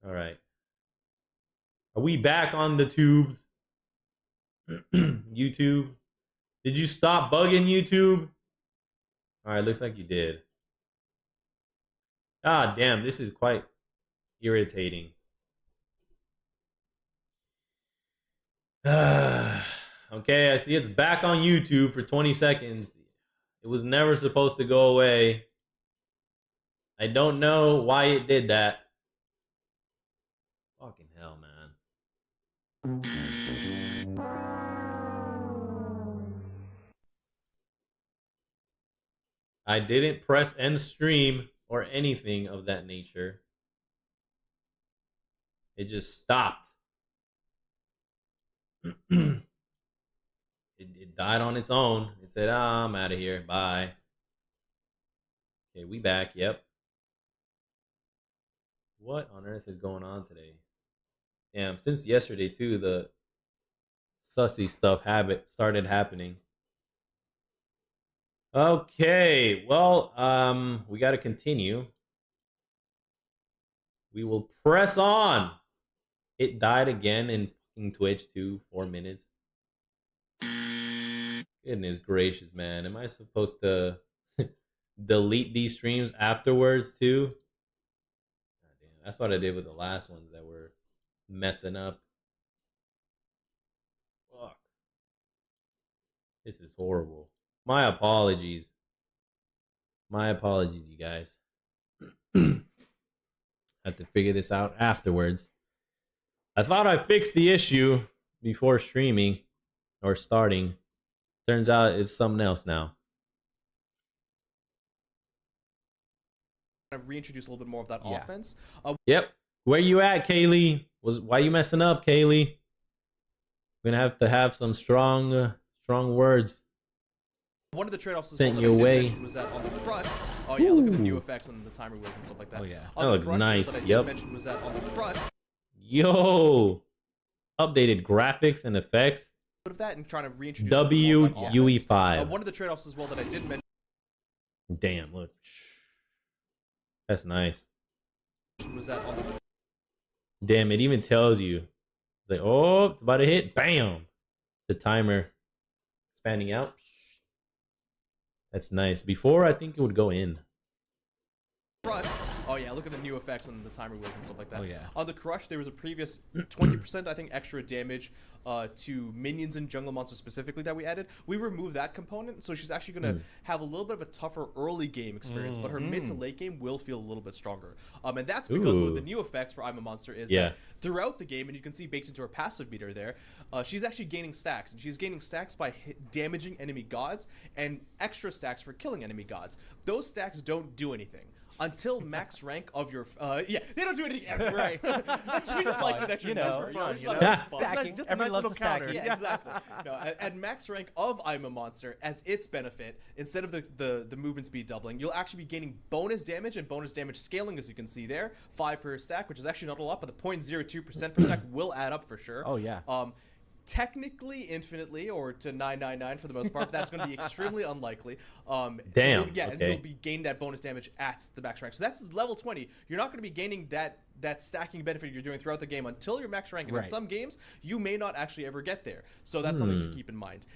All right. Are we back on the tubes? YouTube? Did you stop bugging YouTube? All right, looks like you did. Ah, damn, this is quite irritating. Okay, I see it's back on YouTube for 20 seconds. It was never supposed to go away. I don't know why it did that. Fucking hell, man. I didn't press end stream or anything of that nature. It just stopped. it died on its own. It said, I'm out of here. Bye. Okay, we back. Yep. What on earth is going on today? Damn, since yesterday too, the sussy stuff started happening. Okay, well, we got to continue. We will press on. It died again in Twitch too, 4 minutes. Goodness gracious, man. Am I supposed to delete these streams afterwards too? God damn, that's what I did with the last ones that were messing up. Fuck. This is horrible. My apologies. My apologies, you guys. Have to figure this out afterwards. I thought I fixed the issue before streaming or starting. Turns out it's something else now. Reintroduce a little bit more of that offense. Yep. Where you at, Kaylee? Why you messing up, Kaylee? We're gonna have to have some strong words. One of the trade-offs sent you away was that on the crush. Oh yeah, look at the new effects on the timer wheels and stuff like that. Oh yeah, that looks nice. That I did mention was that on the crush. Yo, updated graphics and effects. Of that and trying to reintroduce WUE5. One of the trade-offs as well that I did mention. Damn, look. That's nice. Was that on the... Damn, it even tells you. It's like, oh, it's about to hit. Bam. The timer expanding out. That's nice. Before, I think it would go in. Crush. Oh yeah, look at the new effects on the timer wheels and stuff like that. Oh yeah. On the crush, there was a previous 20%, I think, extra damage to minions and jungle monsters specifically that we added. We removed that component, so she's actually going to have a little bit of a tougher early game experience, but her mid to late game will feel a little bit stronger. And that's because with the new effects for I'm a Monster is that throughout the game, and you can see baked into her passive meter there, she's actually gaining stacks, and she's gaining stacks by damaging enemy gods and extra stacks for killing enemy gods. Those stacks don't do anything until max rank of your they don't do anything ever, right? We just like the extra stacking. Everybody loves the stacking. Yeah, exactly. No, at max rank of I'm a Monster, as its benefit, instead of the movement speed doubling, you'll actually be gaining bonus damage and bonus damage scaling, as you can see there, 5 per stack, which is actually not a lot, but the 0.02% per stack will add up for sure. Oh yeah. Technically infinitely, or to 999 for the most part, but that's going to be extremely unlikely. Damn. So and okay. you'll be gaining that bonus damage at the max rank. So that's level 20. You're not going to be gaining that stacking benefit you're doing throughout the game until your max rank. And in some games, you may not actually ever get there. So that's something to keep in mind.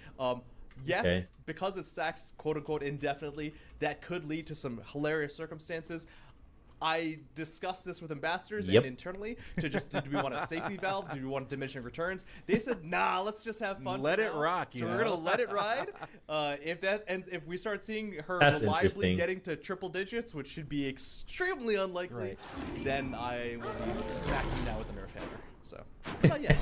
Yes, because it stacks quote unquote indefinitely, that could lead to some hilarious circumstances. I discussed this with ambassadors and internally to just, did we want a safety valve? Did we want diminishing returns? They said, nah, let's just have fun. Let it rock. So we're going to let it ride. If we start seeing her reliably getting to triple digits, which should be extremely unlikely, then I will be smacking now with the nerf hammer. So, not yet.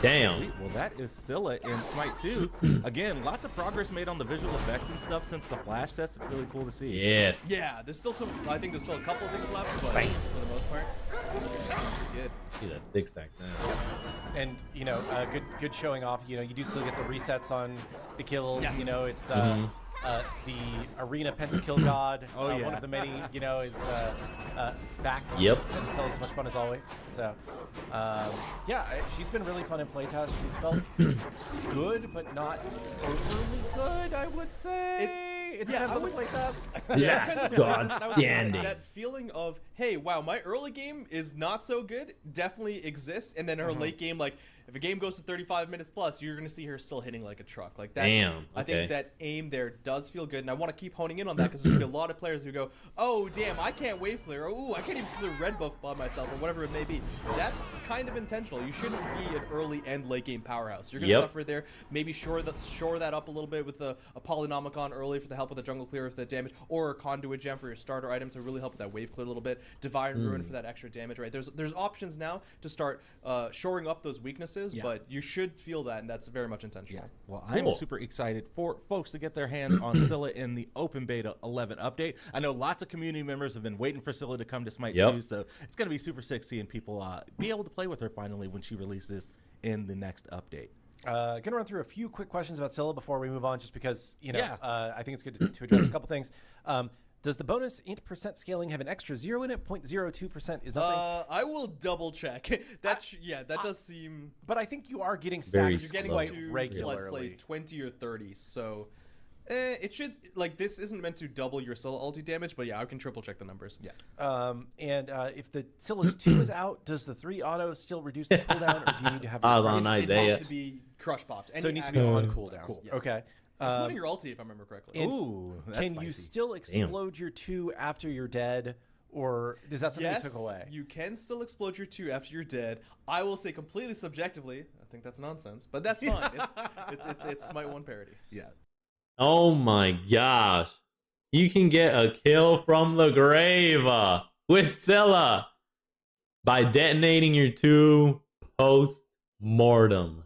Damn. Well, that is Scylla in Smite 2. Again, lots of progress made on the visual effects and stuff since the flash test. It's really cool to see. Yes. Yeah, there's still some. I think there's still a couple of things left, but for the most part, good. See that 6 stacks now. And you know, good showing off. You know, you do still get the resets on the kills. Yes. You know, it's the arena pentakill god. One of the many. You know, is back. Yep. And still as much fun as always. So, she's been really fun in playtest. She's felt good, but not overly good, I would say. It depends on the playtest. Yes, God standing. That feeling of, hey, wow, my early game is not so good, definitely exists. And then her late game, like, if a game goes to 35 minutes plus, you're going to see her still hitting like a truck. Like that. Damn. I Okay. think that aim there does feel good. And I want to keep honing in on that because there's going to be a lot of players who go, oh, damn, I can't wave clear. Or, ooh, I can't even clear red buff by myself or whatever it may be. That's kind of intentional. You shouldn't be an early and late game powerhouse. You're going to suffer there. Maybe shore that up a little bit with a Polynomicon early for the help with the jungle clear for the damage, or a conduit gem for your starter item to really help with that wave clear a little bit. Divine Ruin for that extra damage, right? There's options now to start shoring up those weaknesses, but you should feel that, and that's very much intentional. Yeah. Well, I'm super excited for folks to get their hands on Scylla in the open beta 11 update. I know lots of community members have been waiting for Scylla to come to Smite 2, so it's going to be super sick seeing people be able to play with her finally when she releases in the next update. Gonna run through a few quick questions about Scylla before we move on, just because I think it's good to address a couple things. Does the bonus % scaling have an extra 0 in it? 0.02% is nothing. I will double check. That does seem. But I think you are getting Very stacks You're getting quite to regularly. let's say 20 or 30. So it should, like, this isn't meant to double your Scylla ulti damage, but yeah, I can triple check the numbers. Yeah. And if the Scylla 2 is out, does the 3 auto still reduce the cooldown, or do you need to have on It Isaiah. needs to be crush popped. So it needs to be on cooldown. Cool. Yes. Okay. Including your ulti, if I remember correctly. Ooh, that's Can spicy. you still explode your 2 after you're dead, or is that something you took away? You can still explode your 2 after you're dead. I will say completely subjectively, I think that's nonsense, but that's fine. It's Smite 1 parody. Yeah. Oh my gosh. You can get a kill from the grave with Scylla by detonating your 2 post-mortem.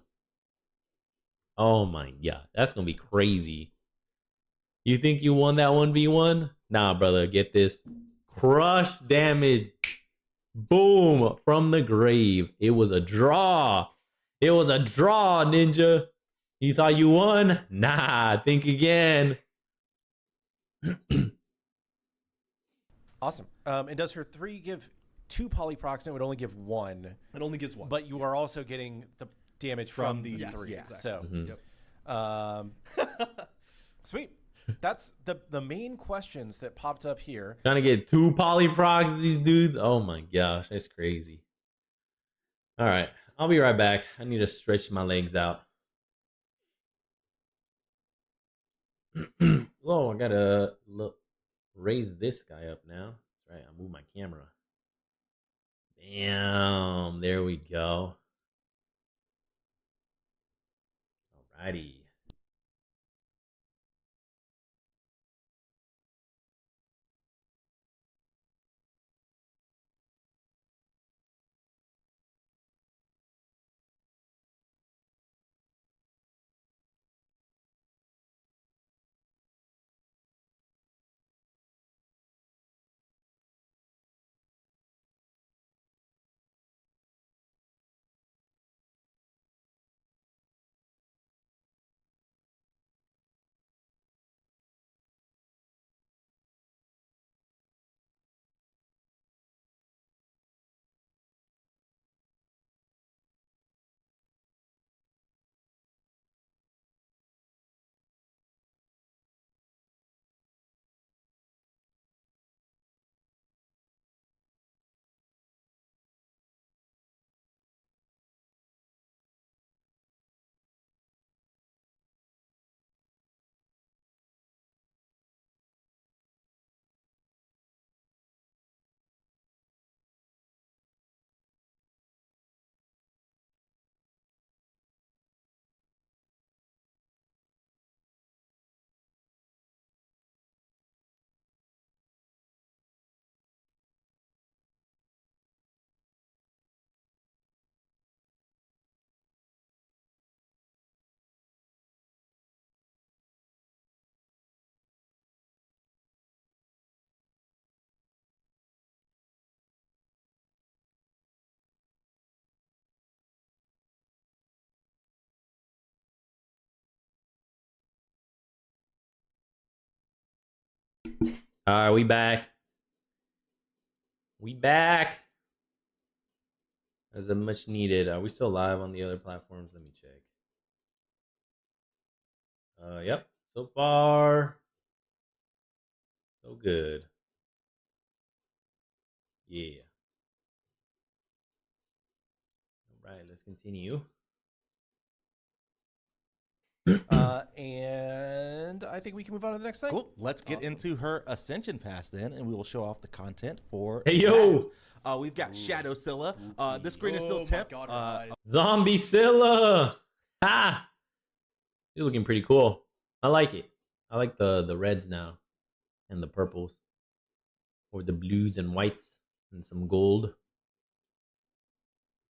Oh my god. That's going to be crazy. You think you won that 1v1? Nah, brother. Get this. Crush damage. Boom. From the grave. It was a draw. It was a draw, ninja. You thought you won? Nah, think again. Awesome. And does her 3 give 2 polyprocs? No, it would only give 1. It only gives 1. But you are also getting the damage from the 3. Yes, exactly. So, Yep. Sweet. That's the main questions that popped up here. Trying to get 2 polyprocs, these dudes. Oh my gosh, that's crazy. All right, I'll be right back. I need to stretch my legs out. Whoa, I gotta raise this guy up now. That's right, I move my camera. Damn, there we go. Alrighty. All right, we back. We back. As a much needed. Are we still live on the other platforms? Let me check. Yep. So far, so good. Yeah. All right, let's continue. And I think we can move on to the next thing. Cool. Let's get into her Ascension Pass then, and we will show off the content for Hey, yo! that. We've got Shadow Scylla. This screen is still my temp. God, her eyes. Zombie Scylla! Ha! You're looking pretty cool. I like it. I like the reds now. And the purples. Or the blues and whites. And some gold.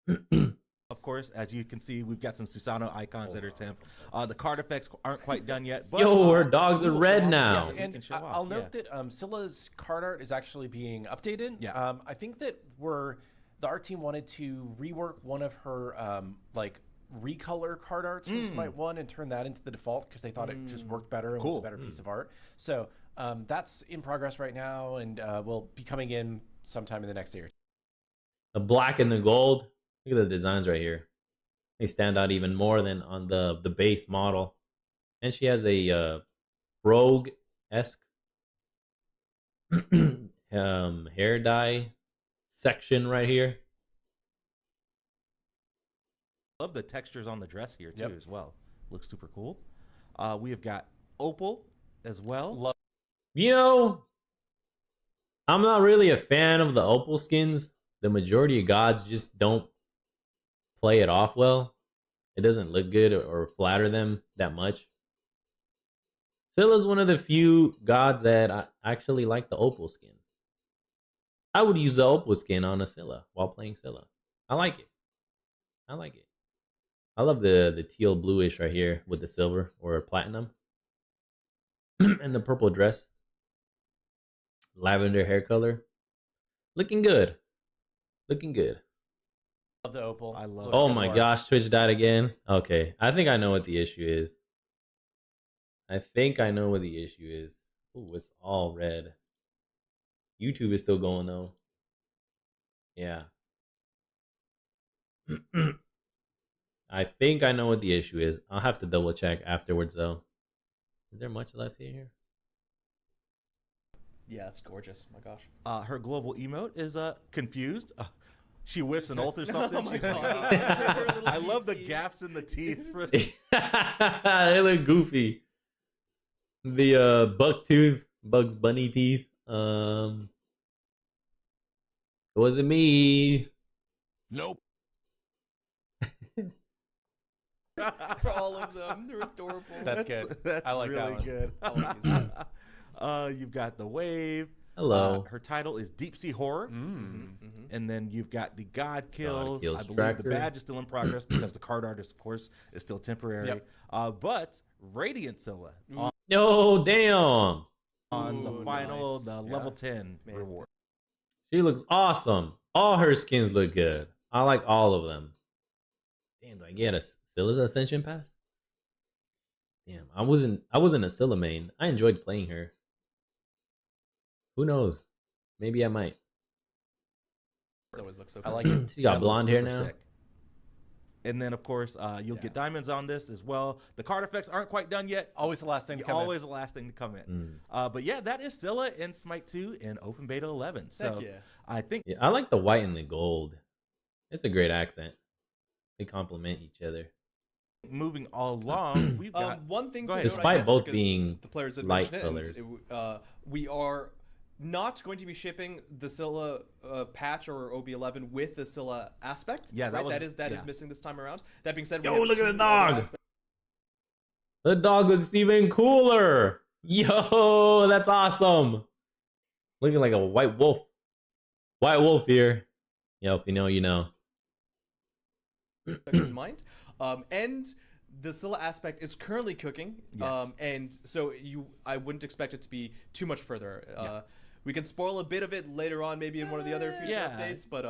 Of course, as you can see, we've got some Susano icons that are temp. The card effects aren't quite done yet. But, Yo, her dogs are red off. now. Yeah, And I'll note that Scylla's card art is actually being updated. Yeah. I think that the art team wanted to rework one of her like recolor card arts from Smite 1 and turn that into the default because they thought it just worked better and was a better piece of art. So that's in progress right now and will be coming in sometime in the next year. The black and the gold. Look at the designs right here. They stand out even more than on the base model. And she has a rogue-esque hair dye section right here. Love the textures on the dress here too as well. Looks super cool. We have got Opal as well. You know, I'm not really a fan of the Opal skins. The majority of gods just don't play it off well. It doesn't look good or flatter them that much. Scylla's one of the few gods that I actually like the Opal skin. I would use the Opal skin on a Scylla while playing Scylla. I like it. I like it. I love the teal bluish right here with the silver or platinum. And the purple dress. Lavender hair color. Looking good. Looking good. Love the Opal. I love Oh my gosh, Twitch died again. Okay, I think I know what the issue is. Ooh, it's all red. YouTube is still going though. Yeah. I think I know what the issue is. I'll have to double check afterwards though. Is there much left here? Yeah, it's gorgeous. My gosh. Her global emote is confused. She whips an ult or something. Oh my God. I love the gaps in the teeth. They look goofy. The Bugs Bunny teeth. It wasn't me. Nope. For all of them, they're adorable. That's good. That's I like really that one. good. I wanna use that. You've got the wave. Hello. Her title is Deep Sea Horror. And then you've got the God Kills. Kills I believe tracker. the badge is still in progress because the card artist, of course, is still temporary. But Radiant Scylla No, damn. on the Ooh, final, nice. the level 10 Man. reward. She looks awesome. All her skins look good. I like all of them. Damn, do I get a Scylla's Ascension Pass? Damn, I wasn't a Scylla main. I enjoyed playing her. Who knows? Maybe I might. It always looks so I cool. like it. She got That blonde looks hair super now. sick. And then, of course, you'll get diamonds on this as well. The card effects aren't quite done yet. Always the last thing to come Always the last thing to come in. But yeah, that is Scylla in Smite 2 in Open Beta 11. So Heck yeah. I think Yeah, I like the white and the gold. It's a great accent. They complement each other. moving along, we've got one thing Go to ahead. note, I Despite guess, both because being the players had light mentioned it, colors. we are not going to be shipping the Scylla patch or OB11 with the Scylla aspect. Yeah, that right? was- that is yeah. missing this time around. That being said, Yo, we have look at two the dog! other aspects. The dog looks even cooler. Yo, that's awesome. Looking like a white wolf. White wolf here. Yo, if you know, you know. in mind. And the Scylla aspect is currently cooking. Yes. And so I wouldn't expect it to be too much further. We can spoil a bit of it later on, maybe in one of the other future updates, but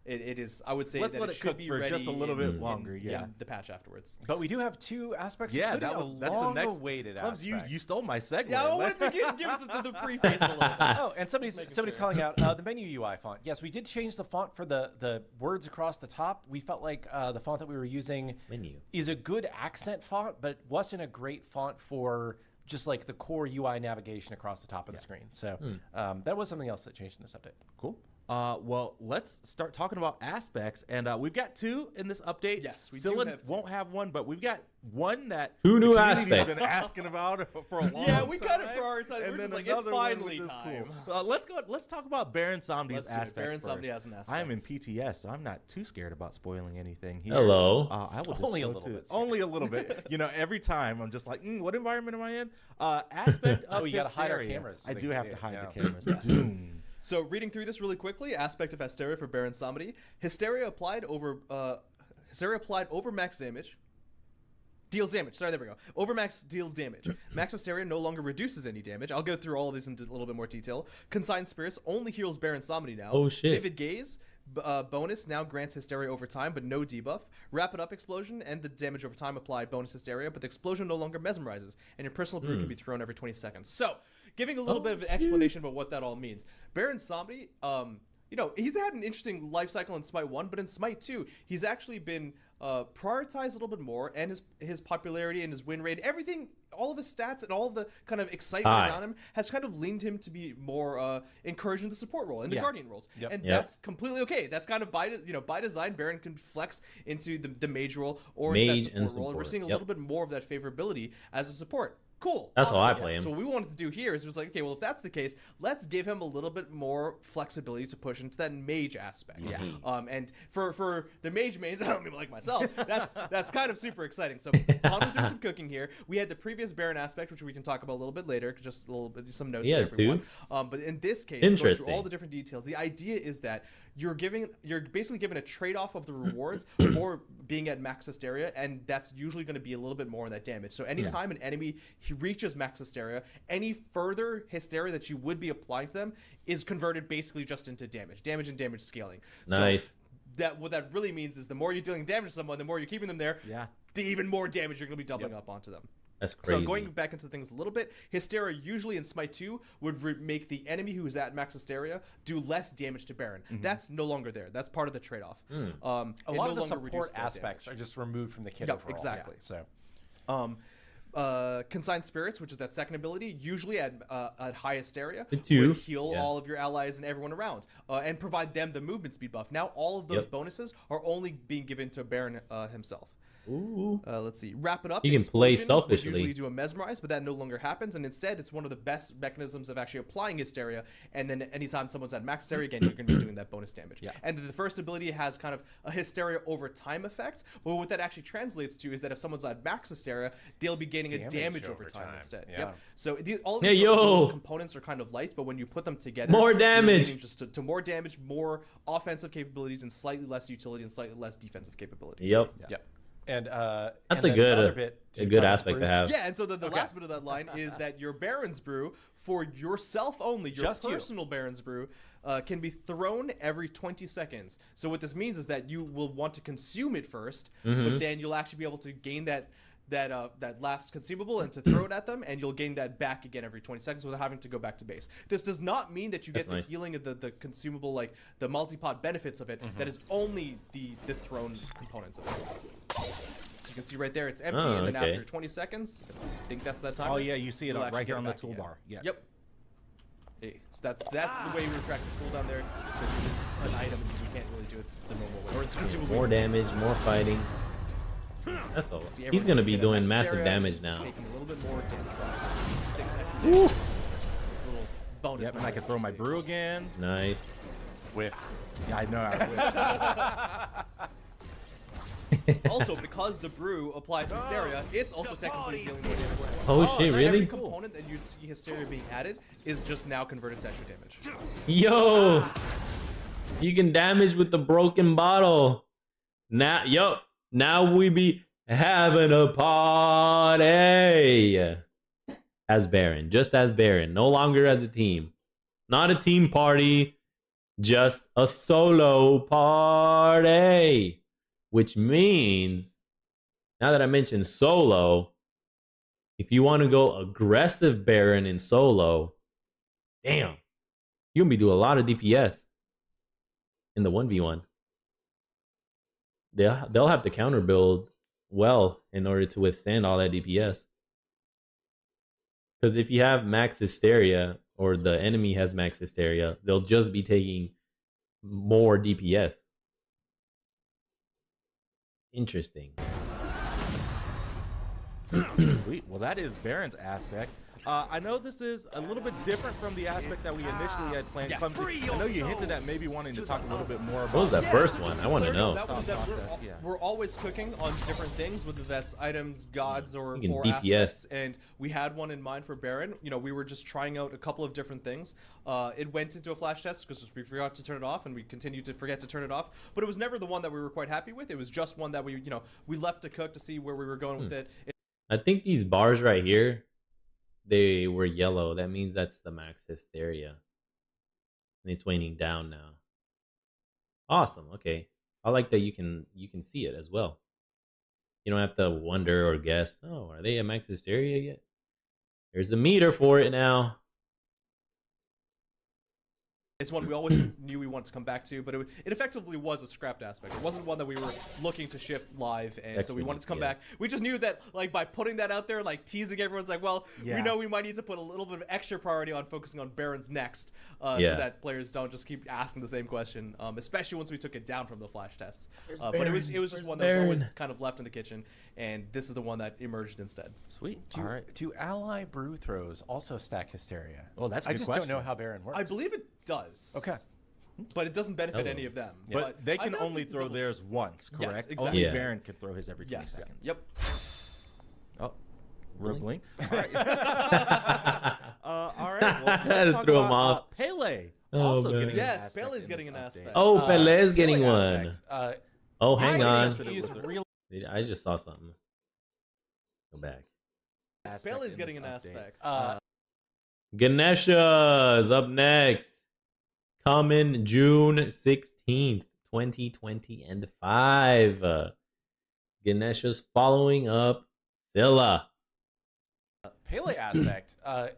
it is, I would say, Let's that let it it should cook be for ready just a little bit longer, in yeah. the patch afterwards. But we do have two aspects. Yeah, including that's the next awaited Clubs, aspect. you stole my segue. Yeah, I wanted to give the preface a little bit. Oh, and somebody's calling out the menu UI font. Yes, we did change the font for the words across the top. We felt like the font that we were using Menu. is a good accent font, but wasn't a great font for just like the core UI navigation across the top of the screen. So that was something else that changed in this update. Cool. Well, let's start talking about aspects, and we've got 2 in this update. Yes, we Scylla do have 2. won't have one, but we've got one that 2 new the community's aspects. been asking about for a long time. Yeah, we kind of prioritized. We're And just then like, it's another one, finally which is time. Cool. Let's talk about Baron Somni's Let's do it. aspect Baron first. Somni has an aspect. I am in PTS, so I'm not too scared about spoiling anything here. Hello. I will just Only a go little to- bit scared. Only a little bit. You know, every time I'm just like, what environment am I in? Aspect of Oh, you gotta hide our hysteria. cameras so I they do can have see to it, hide yeah. the cameras. Doom. So reading through this really quickly, aspect of Hysteria for Baron Samedi. Hysteria applied over max damage. Deals damage. Sorry, there we go. Overmax deals damage. Max Hysteria no longer reduces any damage. I'll go through all of these in a little bit more detail. Consigned Spirits only heals Baron Samedi now. Oh, shit. Vivid Gaze bonus now grants Hysteria over time, but no debuff. Rapid Up Explosion and the damage over time apply bonus Hysteria, but the explosion no longer mesmerizes, and your personal brew can be thrown every 20 seconds. So, giving a little bit of an explanation about what that all means. Baron Samedi, you know, he's had an interesting life cycle in Smite 1, but in Smite 2, he's actually been prioritized a little bit more, and his popularity and his win rate, everything, all of his stats and all of the kind of excitement around him has kind of leaned him to be more encouraged in the support role, in the Guardian roles. And that's completely okay. That's kind of by design. Baron can flex into the mage role or into that support role, and we're seeing a little bit more of that favorability as a support. Cool. That's awesome. how I play him. So what we wanted to do here is just like, okay, well, if that's the case, let's give him a little bit more flexibility to push into that mage aspect. Yeah. And for the mage mains, I don't mean like myself, that's kind of super exciting. So Con was doing some cooking here. We had the previous Baron aspect, which we can talk about a little bit later, just a little bit, some notes there for everyone. But in this case, going through all the different details, the idea is that you're basically given a trade-off of the rewards for being at max hysteria, and that's usually going to be a little bit more in that damage. So anytime an enemy reaches max hysteria, any further hysteria that you would be applying to them is converted basically just into damage and damage scaling. Nice. So what that really means is the more you're dealing damage to someone, the more you're keeping them there, the even more damage you're going to be doubling up onto them. That's crazy. So going back into things a little bit, Hysteria usually in Smite 2 would make the enemy who is at max Hysteria do less damage to Baron. That's no longer there. That's part of the trade-off. A lot of the support aspects are just removed from the kit overall. Exactly. Yeah, so, Consigned Spirits, which is that second ability, usually at high Hysteria, would heal all of your allies and everyone around, and provide them the movement speed buff. Now all of those bonuses are only being given to Baron himself. Ooh. Let's see. Wrap it up. You can play selfishly. Usually do a mesmerize, but that no longer happens, and instead it's one of the best mechanisms of actually applying hysteria. And then anytime someone's at max hysteria again, you're going to be doing that bonus damage. And then the first ability has kind of a hysteria over time effect. But what that actually translates to is that if someone's at max hysteria, they'll be gaining a damage over time instead. So all of these components are kind of light, but when you put them together, more damage, just to more damage, more offensive capabilities, and slightly less utility and slightly less defensive capabilities. Yep. And that's and a good aspect to have. Yeah, and so the last bit of that line is that your Baron's Brew for yourself only, your personal Baron's Brew, can be thrown every 20 seconds. So what this means is that you will want to consume it first, but then you'll actually be able to gain that last consumable and to throw it at them, and you'll gain that back again every 20 seconds without having to go back to base. This does not mean that you get the healing of the consumable, like the multi-pod benefits of it. That is only the thrown components of it. So you can see right there, it's empty, and then after 20 seconds, I think that's that time. Oh yeah, you see it right here on the toolbar. Yep. Okay, so that's the way we track the cooldown there. This is an item, and you can't really do it the normal way. Or it's consumable. More damage, more fighting. That's all. He's gonna be doing massive damage now. Taking a little bit more damage. 6 extra damage. This little bonus. Yep, and I can throw my brew again. Nice. Whiff. Yeah, I know. Also, because the brew applies hysteria, it's also technically dealing more damage. Oh shit, really? Every component that you see hysteria being added is just now converted to extra damage. Yo, you can damage with the broken bottle. Now we be having a party. As Baron, just as Baron, no longer as a team. Not a team party, just a solo party. Which means, now that I mentioned solo, if you want to go aggressive Baron in solo, damn, you're going to be doing a lot of DPS in the 1v1. They'll have to counter build well in order to withstand all that DPS. Because if you have max hysteria, or the enemy has max hysteria, they'll just be taking more DPS. Interesting. Sweet. Well, that is Baron's aspect. I know this is a little bit different from the aspect that we initially had planned. Yes. Clumsy, I know you hinted at maybe wanting to talk a little bit more about. What was that first one? I want to know. That was that Yeah. we're always cooking on different things, whether that's items, gods, or DPS. aspects. And we had one in mind for Baron. You know, we were just trying out a couple of different things. It went into a flash test because we forgot to turn it off, and we continued to forget to turn it off. But it was never the one that we were quite happy with. It was just one that we left to cook to see where we were going with it. I think these bars right here, they were yellow. That means that's the max hysteria. And it's waning down now. Awesome. Okay. I like that you can see it as well. You don't have to wonder or guess, oh, are they at max hysteria yet? There's a meter for it now. It's one we always knew we wanted to come back to, but it effectively was a scrapped aspect. It wasn't one that we were looking to ship live, and so we wanted to come back. We just knew that, like, by putting that out there, like, teasing everyone's like, well, we know we might need to put a little bit of extra priority on focusing on Baron's next, so that players don't just keep asking the same question, especially once we took it down from the flash tests. But it was just one that was always kind of left in the kitchen, and this is the one that emerged instead. Sweet. All right. Do ally brew throws also stack hysteria? Well, that's a good I just question. don't know how Baron works. I believe it does. Okay. But it doesn't benefit any of them. But they can I only need to throw double- theirs once, correct? Yes, exactly. Only Yeah. Baron can throw his every 20 Yes. seconds. Yep. Oh, real blink. All right. All right. Well, let's talk Threw him about off. Pele. Oh, Also man. getting an Yes, aspect Pele's in getting this an update. aspect. Oh, Pele's getting Pele one. aspect. Oh, hang on. He's real. I just saw something. Go back. Aspect Spelly's in getting this an update. aspect. Ganesha is up next. Coming June 16th, 2025. Ganesha's following up Scylla. Pele aspect. I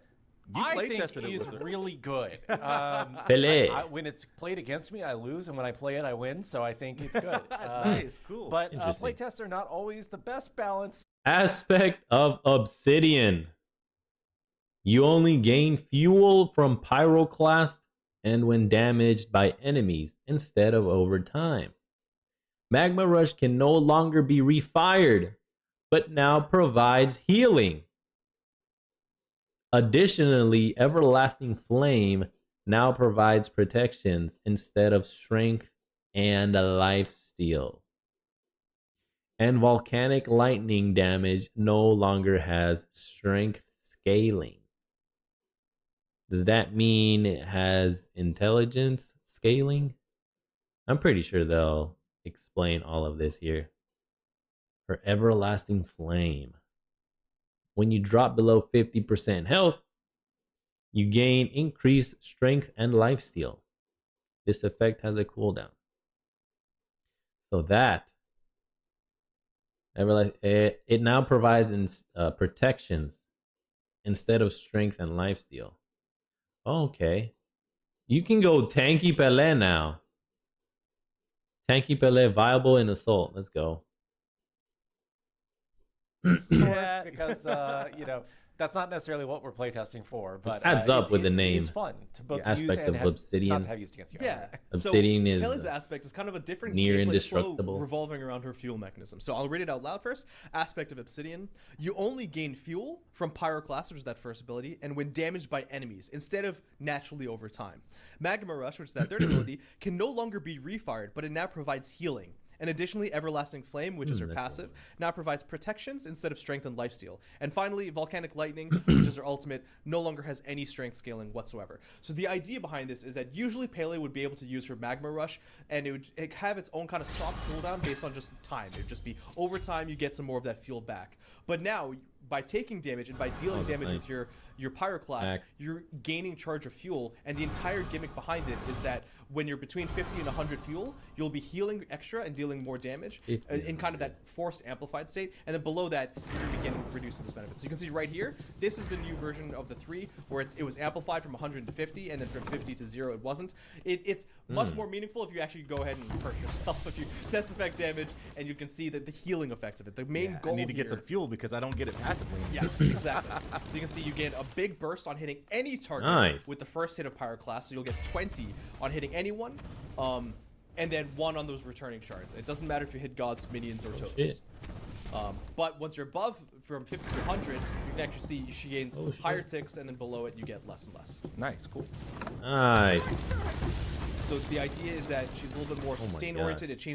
play think tested it he's with it. really good. Pele. When it's played against me, I lose, and when I play it, I win. So I think it's good. Nice, cool. But Interesting. play tests are not always the best balance. Aspect of Obsidian. You only gain fuel from Pyroclast and when damaged by enemies instead of over time. Magma Rush can no longer be refired, but now provides healing. Additionally, Everlasting Flame now provides protections instead of strength and lifesteal. And Volcanic Lightning damage no longer has strength scaling. Does that mean it has intelligence scaling? I'm pretty sure they'll explain all of this here. For Everlasting Flame, when you drop below 50% health, you gain increased strength and lifesteal. This effect has a cooldown. So that it now provides protections instead of strength and lifesteal. Okay. You can go Tanky Pele now. Tanky Pele viable in Assault. Let's go. Source because that's not necessarily what we're playtesting for, but adds up with the name. It's fun to both use Aspect and of have, Obsidian. not to have used against you. Yeah. Obsidian is Pele's aspect is kind of a different near gameplay indestructible. flow revolving around her fuel mechanism. So I'll read it out loud first. Aspect of Obsidian. You only gain fuel from Pyroclast, which is that first ability, and when damaged by enemies, instead of naturally over time. Magma Rush, which is that third ability, can no longer be refired, but it now provides healing. And additionally, Everlasting Flame, which is her passive, now provides protections instead of strength and lifesteal. And finally, Volcanic Lightning, which is her ultimate, no longer has any strength scaling whatsoever. So the idea behind this is that usually Pele would be able to use her Magma Rush, and it would have its own kind of soft cooldown based on just time. It would just be, over time, you get some more of that fuel back. But now, by taking damage and by dealing damage with your Pyroclast, you're gaining charge of fuel, and the entire gimmick behind it is that when you're between 50 and 100 fuel, you'll be healing extra and dealing more damage in kind of that force amplified state, and then below that, you begin reducing this benefit. So you can see right here, this is the new version of the 3, where it was amplified from 100 to 50, and then from 50 to 0 it wasn't. It's much more meaningful if you actually go ahead and hurt yourself, if you test effect damage, and you can see that the healing effects of it. The main goal I need to get here- some fuel because I don't get it past passively. Yes, exactly. So you can see you get a big burst on hitting any target Nice. with the first hit of Pyroclast. So you'll get 20 on hitting anyone, and then 1 on those returning shards. It doesn't matter if you hit gods, minions, or totems. Shit. But once you're above, from 50 to 100, you can actually see she gains higher ticks, and then below it you get less and less. Nice, cool. Nice. So the idea is that she's a little bit more sustain oriented. It changes